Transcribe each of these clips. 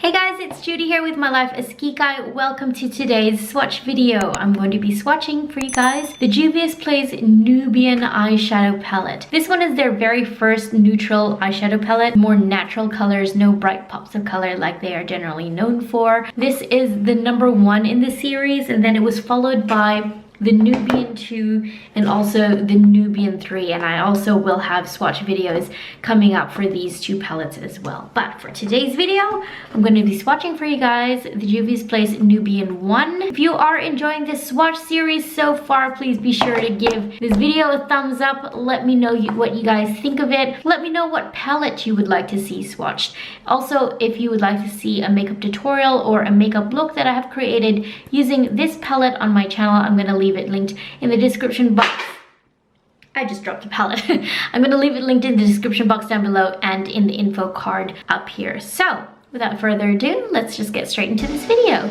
Hey guys, it's Judy here with My Life as Kikai. Welcome to today's swatch video. I'm going to be swatching for you guys the Juvia's Place Nubian eyeshadow palette. This one is their very first neutral eyeshadow palette. More natural colors, no bright pops of color like they are generally known for. This is the #1 in the series, and then it was followed by the Nubian 2 and also the Nubian 3, and I also will have swatch videos coming up for these two palettes as well. But for today's video, I'm going to be swatching for you guys the Juvia's Place Nubian 1. If you are enjoying this swatch series so far, please be sure to give this video a thumbs up. Let me know what you guys think of it. Let me know what palette you would like to see swatched. Also, if you would like to see a makeup tutorial or a makeup look that I have created using this palette on my channel, I'm going to leave it linked in the description box. I just dropped the palette. I'm going to leave it linked in the description box down below and in the info card up here. So without further ado, let's just get straight into this video.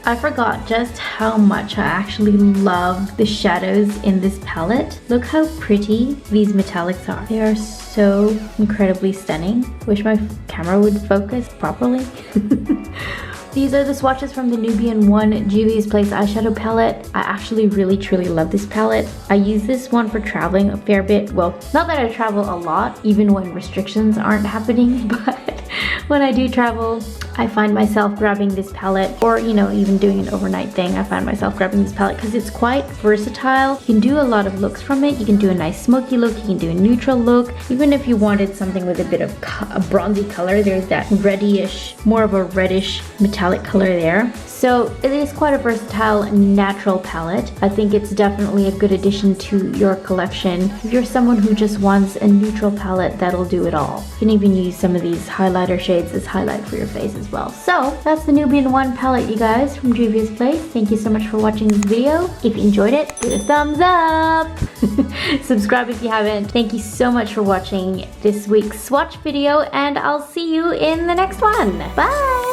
I forgot just how much I actually love the shadows in this palette. Look how pretty these metallics are. They are so incredibly stunning. Wish my camera would focus properly. These are the swatches from the Nubian 1 Juvia's Place eyeshadow palette. I actually really truly love this palette. I use this one for traveling a fair bit. Well, not that I travel a lot, even when restrictions aren't happening, but when I do travel, I find myself grabbing this palette, or even doing an overnight thing, I find myself grabbing this palette because it's quite versatile. You can do a lot of looks from it. You can do a nice smoky look, you can do a neutral look. Even if you wanted something with a bit of a bronzy color, there's that reddish, more of a reddish metallic color there. So it is quite a versatile natural palette. I think it's definitely a good addition to your collection. If you're someone who just wants a neutral palette, that'll do it all. You can even use some of these highlighter shades as highlight for your face as well. So that's the Nubian 1 palette, you guys, from Juvia's Place. Thank you so much for watching this video. If you enjoyed it, give it a thumbs up. Subscribe if you haven't. Thank you so much for watching this week's swatch video, and I'll see you in the next one. Bye!